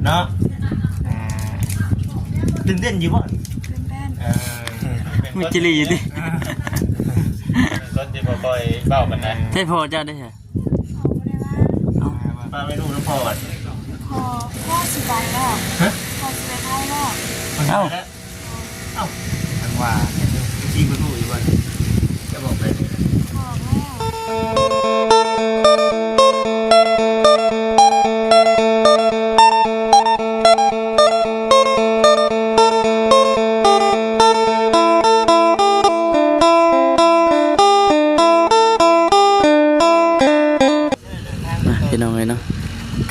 เนาะตื่นเต้นอยู่บ่ ตื่นเต้น มุจิลีอยู่ดิ ต้นที่บ่ค่อยเบ้ากันนะ ใช่พอเจ้าได้เหรอ เขาไม่ได้ว่า ป้าไม่รู้น้องพ่อก่อน พ่อสิบายแล้ว ฮะ พ่อสิบายให้แล้ว เอ้าทางว่าจริงก็รู้อีกวันจะบอกไปเลย พ่อแม่ พี่น้องเลยเนาะ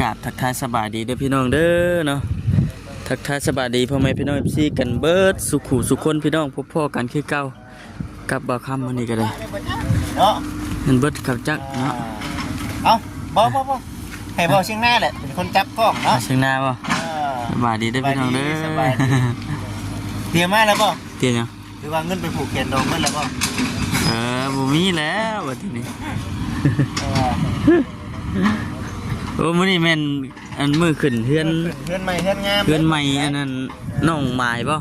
กราบทักทายสบายดีเด้อพี่น้องเด้อเนาะทักทายสบายดีพ่อแม่พี่น้องซี่กันเบิดสุขุสุคนพี่น้องพบพ่อกันคือเก่ากับบ่าวค่ำวันนี้ก็ได้ เนาะ เห็นเบิดกับจักเนาะ เอาบ่ให้บ่เชียงหน้าแหละเป็นคนจับกล้องเนาะ เชียงนาบ่สบายดีเด้อพี่น้องเด้อ สบายดีเตรียมมาแล้วบ่ เตียงยัง หรือว่าเงินไปผูกแขนดองเงินแล้วบ่ บ่มีแล้วบัดนี้โอ้มื้อนี้แม่นอันมื้อขึ้นเฮือน เฮือนใหม่เฮือนงาม เฮือนใหม่อันนั้นน้องหมายบ่ เ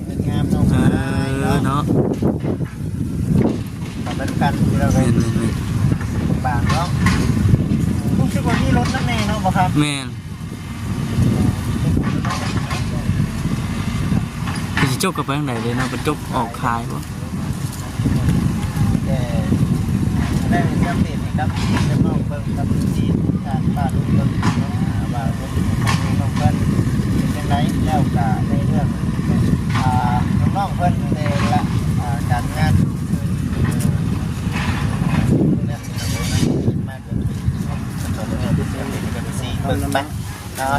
ฮือนงามน้องไม้เนาะ เนาะ เป็นกันที่เราไป แม่น บางเนาะรู้สึกว่านี่รถนั่นเองเนาะบ่ครับ แม่นคือสิจกกับไปทางใดเลยเนาะเป็นจกออกขายบ่ แต่ได้จำเป็นครับจะมองเบิ่งกับที่การป้าลูกเบิ่งเนาะว่าเพิ่นน้องเพิ่นเป็นจังไดแล้วก็ในเรื่องน้องๆเพิ่นในละการงาน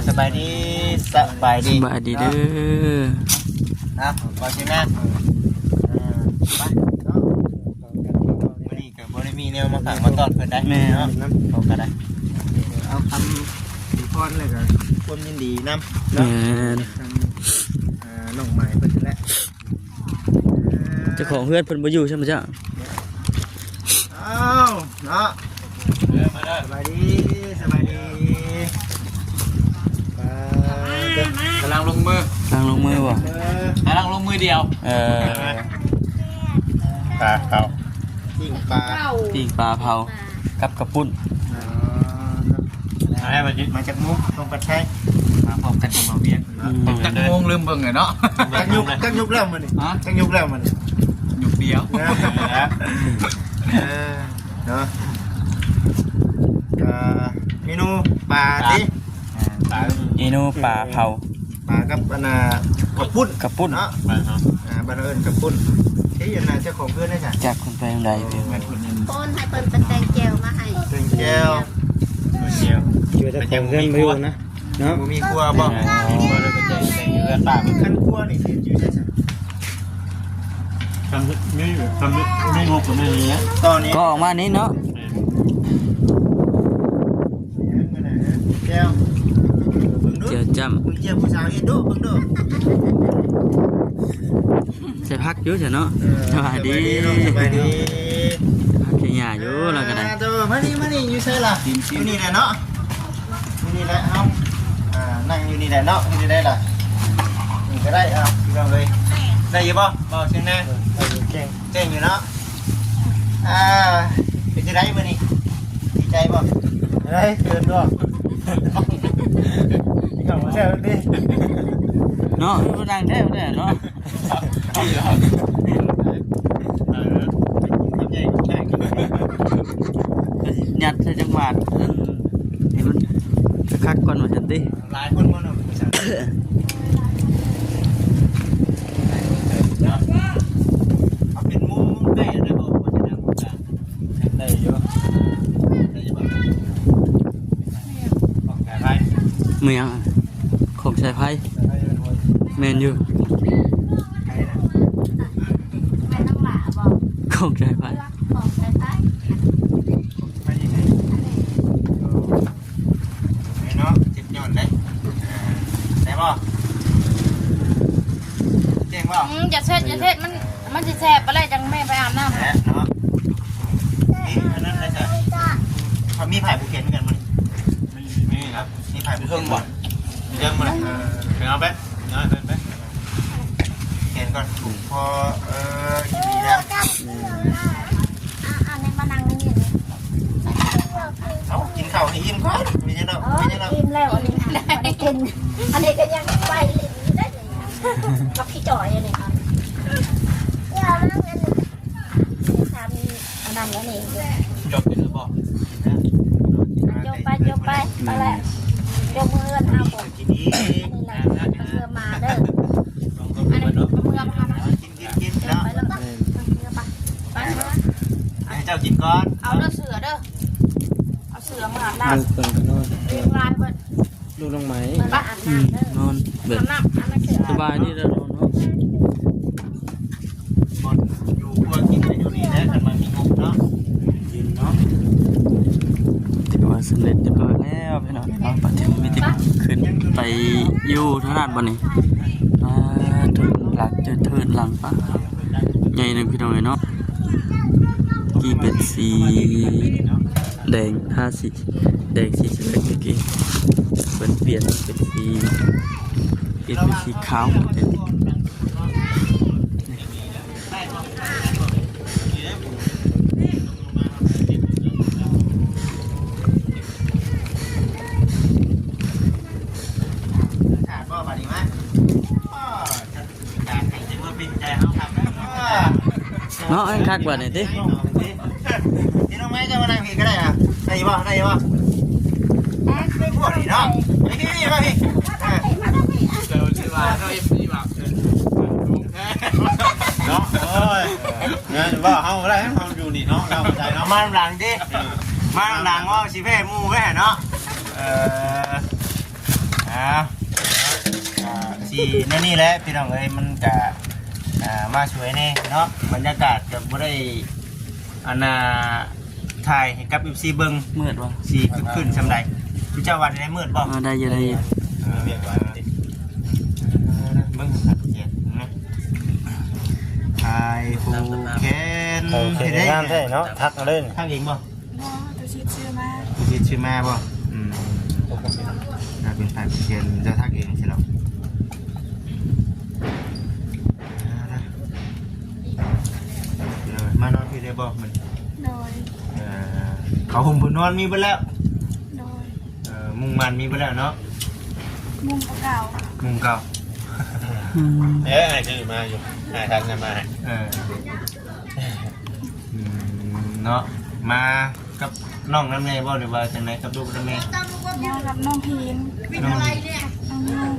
สบายดีสบายดี สบายดีเด้อ นะบอกชิมนะไปเนาะวันนี้กับบริมีแนวมาฝากมาตอนเพื่อนได้เนาะเขาก็ได้เอาคำดีพรเลยกันความยินดีนำ แม่น น้องใหม่เพิ่นแหละ เจ้าของเฮือนเพิ่นบ่อยู่ใช่มั้ยจ๊ะ อ้าวเนาะสบายดีสบายดี กำลังลงมือ ทางลงมือบ่ กำลังลงมือเดียว ปลาเขาปิ้งปลา ปิ้งปลาเผากับกระปุ้น ให้มาจิต มาจากมุกตรงปัดใช้ มาพบกันกับมาเวียนจักงงลืมเบิ่งเลยเนาะ จักยุกแล้วมันนี่จักยุกแล้วมัน หยุดเดียว เนาะเมนูปลาดิ เมนูปลาเผา ปลากับอันน่ะกระปุ้น กระปุ้น เนาะบ้านเอิญกระปุ้นเฮ้ยยันน่ะเจ้าของเพื่อนได้จ้ะ จากคนไปทางใดพี่ ต้นให้เปิ้นเป็นแตงแก้วมาให้ เป็นแก้ว เดียว อยู่แต่ของเพื่อนไม่รู้นะเนาะมีครัวบ่ ก็เลยไปใจใจเรือตา ขั้นครัวนี่อยู่ใช่จ้ะ ทำไม่งกกับไม่เนี้ย ตอนนี้ ก็ออกมานี้เนาะ แก้วเบิ่งดู เจียวจ้ มึงเจียวผู้สาวเอ็ดดูเบิ่งดู ำใส่พักอยู่จ้ะเนาะสบายดี สบายดี พักขี้หญ้าอยู่แล้วก็ได้ มานี่อยู่ใช่ล่ะอยู่นี่แหละเนาะอยู่นี่แหละเฮานั่งอยู่นี่แหละเนาะอยู่นี่ได้ล่ะนี่ก็ได้พี่น้องเลยได้อยู่บ่บ่เชิงแน่เก่งอยู่เนาะเป็นจังไดมื้อนี้ดีใจบ่ได้เกินบ่นี่ก็มาแซ่บดิ เนาะบ่ดังแท้บ่ได้เนาะยัดใส่จังหวัดให้มันคักๆก่อนว่าซั่นติ หลายคนบ่เนาะผู้สาวเอาเป็นมุมได้ได้บ่บ่ได้มุมกลางได้อยู่ได้อยู่บ่ของไผ เมืองของสายไฟแม่นอยู่ ไม่ต้องหลาบอก ของสายไฟ บอกไปไป ไปยังไงเนาะจิตหย่อนเลยได้บ่เก่งบ่ อย่าเช็ดมันสิแสบไปเลยจังแม่ไปอาบน้ำ เนาะนี่อันนั้นได้จ้ะเขามีไผ่ภูเก็ตเหมือนกันมั้ยมีครับมีไผ่ภูเก็ตบ่ เรื่องมันเอาไปเอาไปแขนก่อนถูกพอดีแล้ว อันนี้มานั่งนี่ เอากินข้าวให้อิ่มก่อนไม่ใช่เนาะไม่ใช่เนาะ กินแล้วอันนี้ได้กินอันนี้ก็ยังไปได้กับพี่จ่อยนี่ครับอย่านั่งกันทำอันนั้นแล้วนี่ จบเป็นหรือเปล่า โยไปไปแล้วโยมือกันเอาผม กินดี นี่แหละเรือมาเด้ออันนี้เรือมาทำ กินแล้ว ไปแล้วเรือไป ให้เจ้ากินก่อน เอาเด้อเสือเด้อเอาเสือมาอาบน้ ลูกเพิ่นก็นอน ำเรียงลายเพิ่น ลูกน้องไหม เพิ่นมาอาบน้ำเด้อน อนแบบ อาบน้ำอันนั้นเสือ สบายดีแล้วนอนเนาะ หมดอยู่พวกกินอยู่นี่แล้วกันมามีงบเนาะ ยินเนาะถือว่าสำเร็จเรียบร้อยแล้วพี่น้องเนาะปัจจุบันมีที่ขึ้นไปอยู่เท่านั้นบ่นี่ถึงหลักจะเทิดหลังปะใหญ่หนึงพี่น้องเนาะกี่เป็นสีแดงท่าสีแดงสีสวยเมื่อกี้เป็นเปลี่ยนเป็นสีขาว ขาดบ่บาดนี้มั้ยการให้ถึงว่าเป็นใจเฮาครับ เนาะอันคักกว่านี่ติ นี่น้องไม้จะมานั่งพี่ก็ได้นะได้บ่ได้บ่พวกนี้เนาะพี่มาพี่ เดี๋ยวที่ว่าเราพี่แบบเนาะเอ้ยงั้นว่าเฮาได้เฮาอยู่นี่เนาะเราใจเนาะ มาหลังดิมาหลังว่าสิเพ่หมู่แม่เนาะสินี่แหละพี่น้องเอ้ยมันก็มาสวยแน่เนาะบรรยากาศก็บ่ได้อันน่ะถ่ายให้กับ FC เบิ่ง มืดวะ สิขึ้นซำใดพี่เจ้าวันได้มืดบ่ ได้อยู่ได้อยู่ เรียกว่าเบิ่งสักเจ็ดนะถ่ายฮูเคน เห็นงานใช่เนาะทักมาเล่น ทักเองบ่ ตัวชิดชื่อมา คิดชื่อมาบ่ถ้าเป็นถ่ายฮูเคนจะทักเองใช่หรอมานอนพี่ได้บ่มัน โดย เขาห่มผืนนอนมีไปแล้ว โดย มุงมันมีไปแล้วเนาะ มุมเก่า มุงเก่า ไอ้ชื่อมาอยู่ไอ้ทักมา เนาะมากับน้องน้ำเนยบ่หรือว่าจังไหนกับลูกน้ำเนย มากับน้องพีน น้อง น้องลูก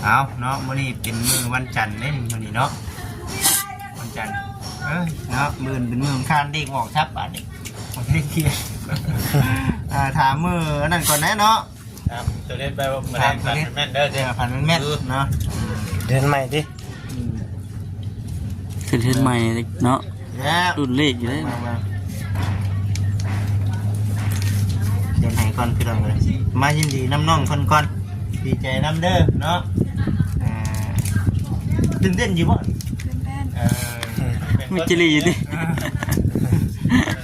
เอาเนาะมื้อนี้เป็นมื้อวันจันทร์เด้มื้อนี้เนาะวันจันทร์เนาะมื้อเป็นมื้อสำคัญเด็กออกชับบาดนี้ผมได้เคลียร์ถามมื้อนั่นก่อนนะเนาะ ครับตัวเล่นไปว่ามาเล่นกันแม่นเด้อ เจ้าพันแม่นเนาะ เดินใหม่ดิ เส้นใหม่เนาะ แล้ว รุ่นเลขอยู่เลย มาเดี๋ยวไหนก่อนพี่น้องเลยมายินดีน้ำน้องคนก่อนดีใจน้ำเด้อเนาะตื่นเต้นอยู่บ่ ไม่จิรีอยู่ดิ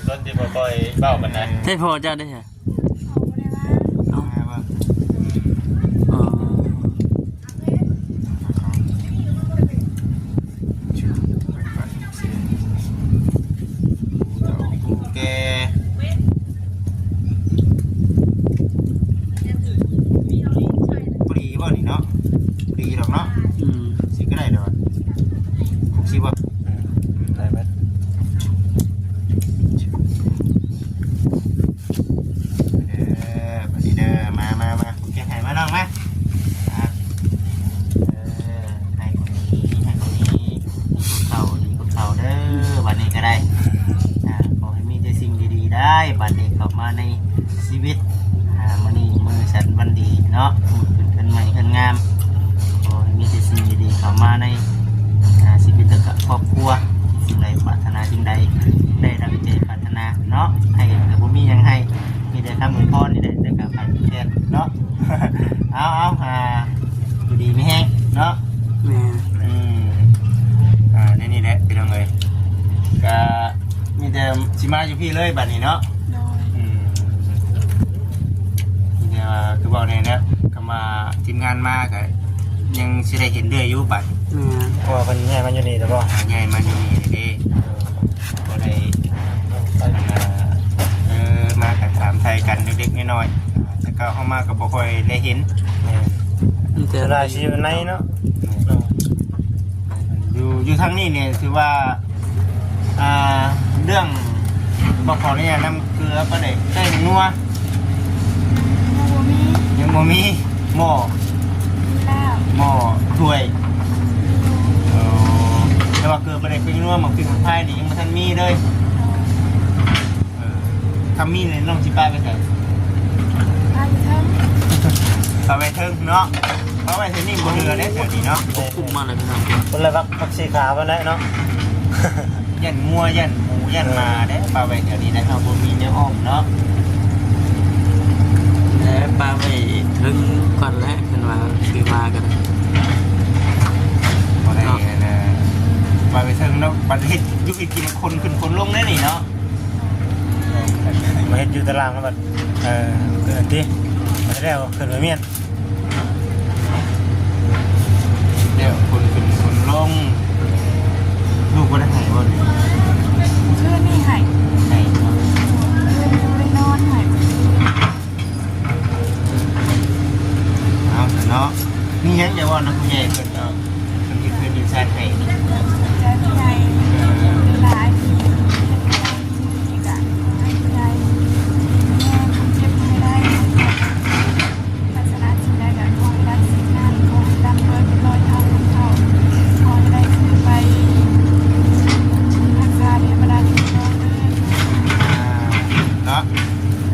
รถที่บ่ค่อยเบ้ากันนะ ได้พอเจ้าได้เหรอ เอาไม่ได้ว่า มาบ่ อ๋อ แกปรีบ่นี่เนาะปรีหรอกเนาะ สิก็ได้เนาะสิบ่ ได้ไหม บัดนี้เด้อมาโอเคให้มาน้องมาให้คนนี้ดีกว่าเก่าเด้อบัดนี้ก็ได้ขอให้มีแต่สิ่งดีๆได้บัดนี้กลับมาในชีวิตมื้อนี้มื้อสันวันดีเนาะเป็นใหม่ขึ้นงามขอให้มีแต่สิ่งดีๆเข้ามาในชีวิตกับครอบครัวสิ่งใดปรารถนาสิ่งใดได้ดังใจปรารถนาเนาะให้แต่บ่มีหยังให้มีแต่คำอวยพรนี่แหละแต่กับไปแค่เนาะ เอาอยู่ดีไม่แห้งเนาะ แม่ นี่แหละพี่น้องเอ้ยก็มีแต่สิมาอยู่พี่เลยบัดนี้เนาะ โดย นี่แต่ว่าคือ บอกเนี่ยนะก็มาทีมงานมาก็ยังสิได้เห็นเรื่อยอยู่บัด เพราะว่ามันง่ายมันอยู่นี่แต่ว่า ใหญ่มาอยู่นี่เด้ก็ได้มากันถามไทยกันเด็กๆน้อยๆแล้วก็เข้ามาก็บ่ค่อยได้เห็น นี่แต่ จะได้ชีวิตในเนาะ อยู่ทางนี้เนี่ยถือว่าเรื่องบอกขอเนี่ยน้ำเกลือก็ได้ใส่นัวยังบ่มีหม้อถ้วยแต่ว่าเกลือก็ได้เป็นนัวหมักพริกไทยนี่ยังบ่ทันมีเลยทำมีเลยน้องสิป้าไปใส่ปลาไปเทิงเนาะเพราะว่าที่นี่บ่เรือได้แถวนี้เนาะ คุมมาเลยพี่น้อง คนละพักสีขาไปแล้วเนาะ ยันงัวยันหมูยันมาได้ปลาไปแถวนี้นะครับบ่มีเนื้ออ้อมเนาะ แล้วปลาไปถึงก่อนแล้วขึ้นมาคือมากัน บ่ได้นะปลาไปเทิงเนาะประเทศยุคกินคนขึ้นคนลงได้นี่เนาะ มาเฮ็ดอยู่ตารางแล้วแบบเกินที่มาแล้วขึ้นไปเมียน เดี๋ยวคนขึ้นคนลงลูกบ่ได้ให้บ่นี่ ชื่อนี่ไห่ ให้เนาะ ไปนอนไห่ เอาเนาะนี่ยังจะว่าน้ำผู้ใหญ่เพิ่นเนาะเพิ่นสิขึ้นอยู่ชาติให้นี่ ใจพี่ใหญ่หลายทีอีกอ่ะพี่ใหญ่แม่คุณเจ็บไม่ได้ลักษณะสิ่งใดแบบคอยรักสิ่งนั้นคอยดำเบิร์ดลอยเท้าของเขาคอยได้ขึ้นไปรักษาเทวดาที่นอนเลย เนาะ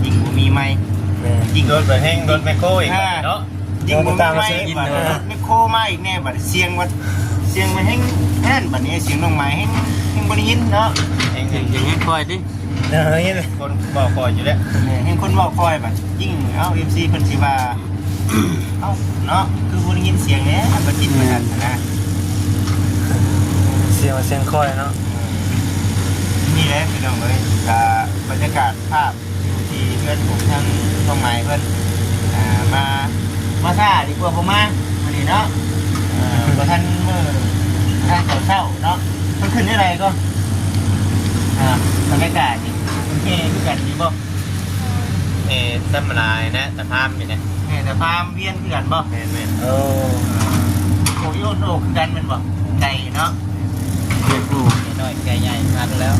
ยิงบ่มีไม้ ยิงโดนไปแห้งโดนแมคโครอีกเนาะ ยิงบ่มีไม้บัดไม่โคมาอีกแน่บัดเสียงมันแห้งแน่นบัดนี้เสียงน้องไม้แห้งบ่ได้ยินเนาะ อย่างนี้คอยดิ นี่คนบอกคอยอยู่แล้ว แห้งคนเว้าคอยบัดยิ่งเอา FC เพิ่นสิว่าเอ้าเนาะคือบ่ได้ยินเสียงแหน่บัดจิตมันนั่นนะ เสียงคอยเนาะ นี่แหละพี่น้องเอ้ยบรรยากาศภาพอยู่ที่เพื่อนผมทางน้องไม้เพิ่นมาซ่าดีกว่าผมมาวันนี้เนาะบ่ทันมื้อทางเช้าเนาะมันขึ้นได้ไรก็บรรยากาศนี่โอเคคือกันดีบ่ ซ้ำลายนะแต่ภาพอยู่เนี่ย แต่พามเวียนคือกันบ่ แม่นโอ้ โอ้ยโอนโอคือกันแม่นบ่ไก่เนาะ เรียกลูก น้อยไก่ใหญ่ทันแล้ว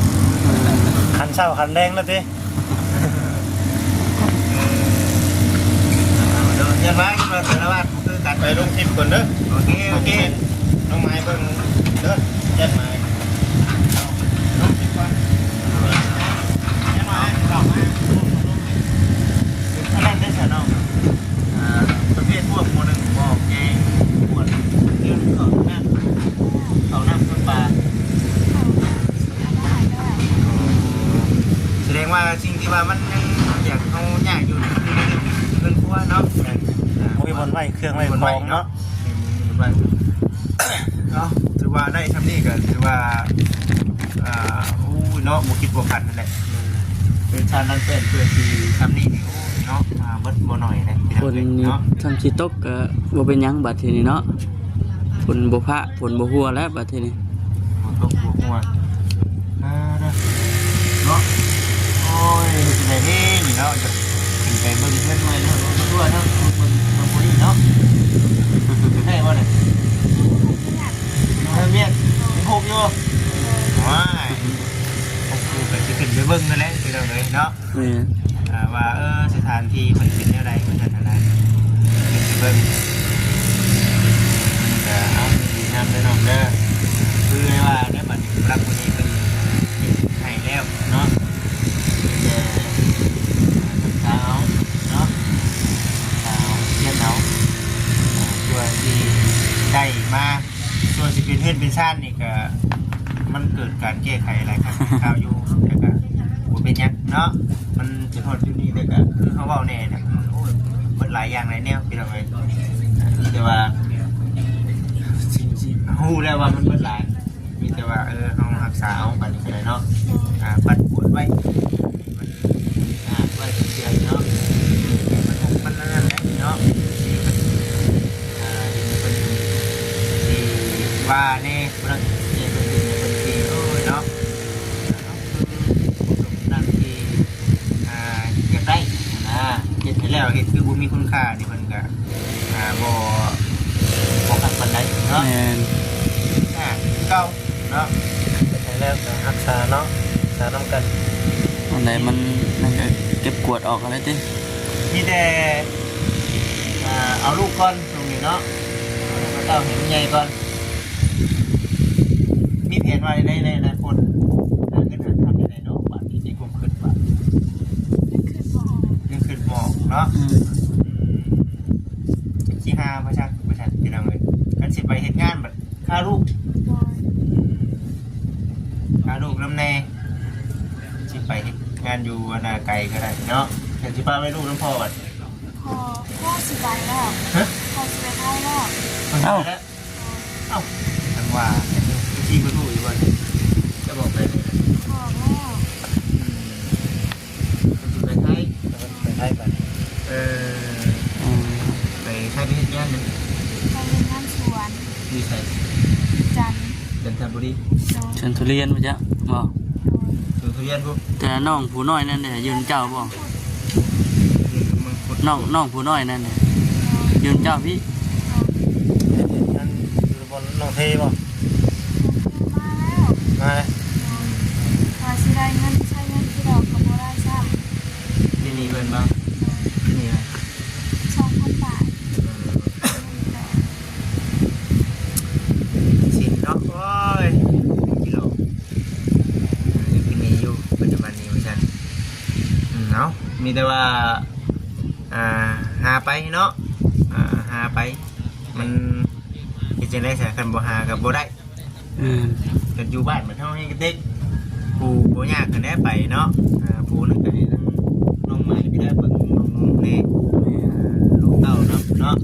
คันเศร้าคันแดงแล้วที เดี๋ยวยันว่าคิดว่าแต่ละวันคือกัน ไปลงคลิปก่อนเด้อ โอเค น้องไม้เบิ่งเด้อยัดไม้ ลงคลิปก่อนยันว่าเข้ามาอันนั้นได้ซะเนาะประเภทพวกหมู่นึงบอกแกงปวดเรื่องเขาน้ำต้นปลาแสดงว่าสิ่งที่ว่ามันยังอยากเอายากอยู่คือเรื่องครัวเนาะ มีบนไว้เครื่องไว้พร้อมเนาะ เนาะถือว่าได้ทำนี่ก็ถือว่าอู้เนาะบุคิดบัวพันนั่นแหละเป็นชาตินั้นเป็นเพื่อที่ทำนี่นี่โอ้เนาะเบิดบ่หน่อยนะ คนนี้ เนาะ ทำชีตกก็บ่เป็นหยังบัดทีนี้เนาะฝนบ่พระฝนบ่หัวแล้วบัดทีนี้ ตกหัวเนาะโอ้ยสิได้นี่นี่เนาะจะถึงไปเบิ่งเพื่อนใหม่เนาะทั่วเนาะเบิ่งบ่นี่เนาะได้บ่เนี่ยเมียเป็นโฮมอยู่ว้ายผมคือไปจะขึ้นไปเบิ่งนั่นแหละที่เราเลยเนาะ แม่น ว่าสถานที่มันเป็นอะไรมันจะอะไรขึ้นไปเบิ่งก็เอาดีนำได้น้องเด้อคือว่าได้บัดนี้รับคนนี้เป็นให้แล้วเนาะเช้าเนาะเช้าเย็นเนาะตัวที่ได้มาส่วนสิเป็นเพื่อนเป็นชาตินี่ก็มันเกิดการแก้ไขอะไรครับข่าวอยู่แต่ก็บ่เป็นหยังเนาะมันจะโทษอยู่นี่แต่ก็คือเขาเว้าแน่เนี่ยมันโอ้ยเบิดหลายอย่างหลายแนวพี่น้องเอ้ยแต่ว่าสิ่งที่ฮู้แล้วว่ามันเบิดหลายมีแต่ว่าเฮารักษาเอาบัดนี้ก็ได้เนาะปัดปวดไว้มันไว้เสียเนาะมันนั่นแหละเนาะ ว่าแน่เนาะเนี่ยเป็นที่โอ้ยเนาะนั่นที่อยากได้นะเห็นแล้วเห็นคือบุญมีคุณค่านี่เพิ่นก็บ่ขัดปานใดเนาะ แม่น เก่าเนาะเห็นแล้วก็รักษาเนาะรักษาต้องกัน อันไหนมันก็เก็บกวดออกอะไรติ มีแต่เอาลูกก่อนตรงนี้เนาะเต้าเห็นใหญ่ก่อนมีแผนว่าในอนาคตเงินหาทำยังไงเนาะบาทนี้จะคงขึ้นบาทยังขึ้นบอกเนาะที่ห้าประชันพี่น้องเลยกันสิไปเฮ็ดงานแบบค่าลูกลำแน่สิไปเฮ็ดงานอยู่นาไกลก็ได้เนาะแต่สิป้าไม่ลูกน้ำพ่อบัด พ่อสิไปแล้วพ่อสิไปไทยแล้ว เอ้า ทันว่าที่ไม่รู้อีกวันจะบอกไปเลย พ่อแล้ว ไปไทยไปไปไทยไปเฮ็ดงานนึง ไปเรียนงานสวน ดีใส่ จันทร์ จันทบุรี โดน เชิญทุเรียนมาจ้ะบ่ ถึงทุเรียนปุ๊บ แต่น้องผู้น้อยนั่นเนี่ยยืนเจ้าบ่น้องผู้น้อยนั่นเนี่ยยืนเจ้าพี่ นั่นอยู่บนน้องเทป่ะ มาแล้ว มาเลย มาสิได้เงินใช้เงินที่ดอกกับโบได้ซ้ นี่เพื่อนบ้างนี่ไง ำ2,000 บาท สินเนาะโอ้ยกิโลกินนี่อยู่ปัจจุบันนี้ไม่ใช่เนาะมีแต่ว่าหาไปเนาะหาไปมันจะได้สายคันบ่หากับบ่ได้กันอยู่บ้านเหมือนเท่าให้กระเต็กปูโบยากกันได้ไปเนาะปูนั่นก็ให้น้องใหม่ไปได้เปิดน้องนี่ลูกเต้าเนาะ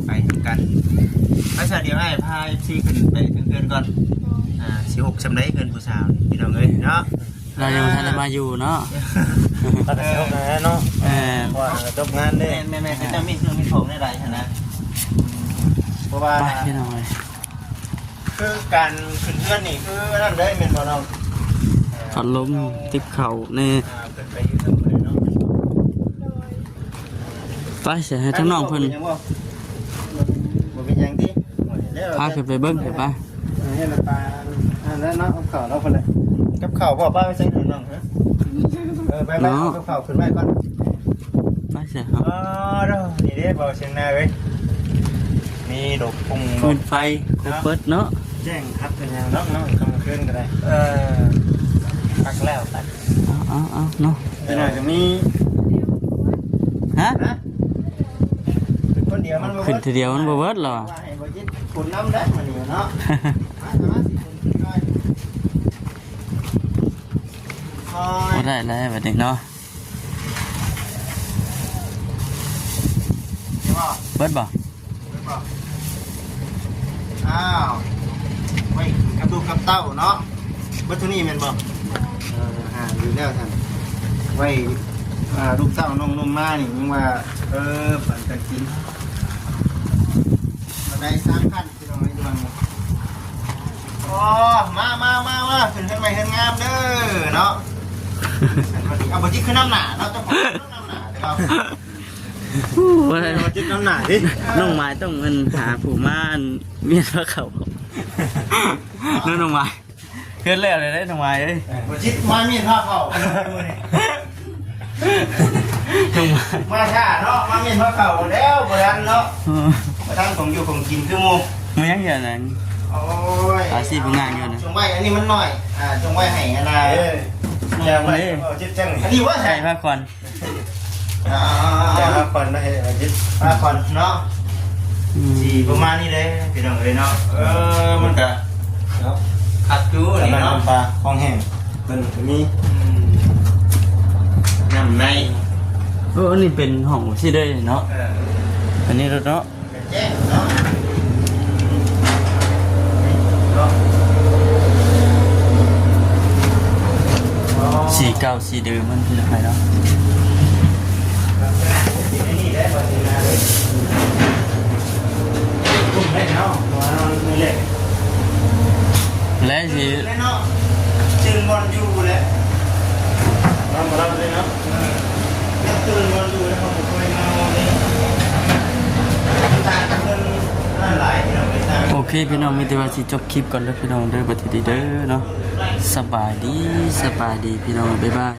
ไปทำกันภาษาเดียวให้พาซีขึ้นไปเพื่อนก่อน16ชำได้เงินผู้สาวพี่น้องเอ้ยเนาะ เรายังทันได้มาอยู่เนาะ ตัดสินใจเนาะ ว่าจบงานได้แม่จะมีเครื่องมีของได้ไรชนะเพราะว่า ไปพี่น้องเลย คือการขึ้นเพื่อนนี่คือนั่นได้เป็นบ่น้อง ฝันลมติบเข่านี่ ขึ้นไปยืนตรงไหนเนาะ ไปเสียให้ทั้งน้องเพิ่น บ่เป็นยังที่ พาขึ้นไปเบิ้งเถอะป้า ให้มันปลาแล้วเนาะกับข้าวเราคนเลยกับข้าวพ่อป้าไม่ใช่หรือน้องฮะไปกับข้าวขึ้นไปก่อน ไปเสียครับ เด้อนี่เด้บ่เชียงนาเว้ยมีดอกพุ่ง ฟืนไฟครบเปิดเนาะ แจ้งครับเป็นยังน้องคำขึ้นก็ได้พักแล้วตัด เอาเนาะ ไปหน่อยจะมี ฮะ คนเดียวมัน ขึ้นทีเดียวมันบ่เบิดหรอ ว่าให้บ่ยึดคุณน้ำได้มานี่เนาะมาสิคุณน้อย บ่ได้แล้วบัดนี้เนาะเบิดบ่ อ้าวไว้กับลูกกับเต้าเนาะวัตถุนี้แม่นบ่อยู่แล้วท่านไว้ลูกเต้าน้องนุ่มมานี่ยังว่าปั่นกันกินมาได้3,000พี่น้องไอ้ดวงโอ้มาขึ้นไปเฮ็ดงามเด้อเนาะเอาบ่จิคือน้ำหนาเนาะเจ้าของน้ำหนาเด้อ บ่ได้ เอาจิน้ำหนาดิ น้องไม้ต้องเงินหาผู้ม่านเมียนพระเขาน้องไม้เกินแล้วเลยได้น้องไม้เอ้ย บ่จิมามีผ้าเข้า น้องไม้ มาท่าเนาะมามีผ้าเข้าแล้วบ่ทันเนาะบ่ทันของอยู่ของกินคือหมู่ มันยังอย่างนั้น โอ้ย อาชีพงานอยู่นะ จงไว้อันนี้มันน้อยจงไว้ให้อันน่ะอย่าไว้จิตจังอันนี้ว่า ใช่ ใช่ พระควัน อย่าพักผ่อนนะให้จิตพักผ่อนเนาะสิประมาณนี้เลยพี่น้องเอ้ยเนาะมันก็เนาะขัดอยู่นี่เนาะปลาของแห้งเพิ่นมีน้ำใน อันนี้เป็นห้องที่ได้เนาะอันนี้รถเนาะ แจ้งเนาะ สีเก่าสีเดิมมันเป็นยังไงเนาะ นี่ได้บ่สินะเลยกุ้งได้เนาะตัวมันนี่แหละ และสิ แล้วเนาะตื่นบอลอยู่แล้ว รับเลยเนาะ ตื่นบอลอยู่แล้วเขาบอกว่ามาวันนี้ต่างกันนั่นหลายที่เราไปต่าง โอเคพี่น้องมีแต่ว่าสิจบคลิปก่อนแล้วพี่น้องเด้อบัดทีเด้อเนาะสบายดีพี่น้องบ๊ายบาย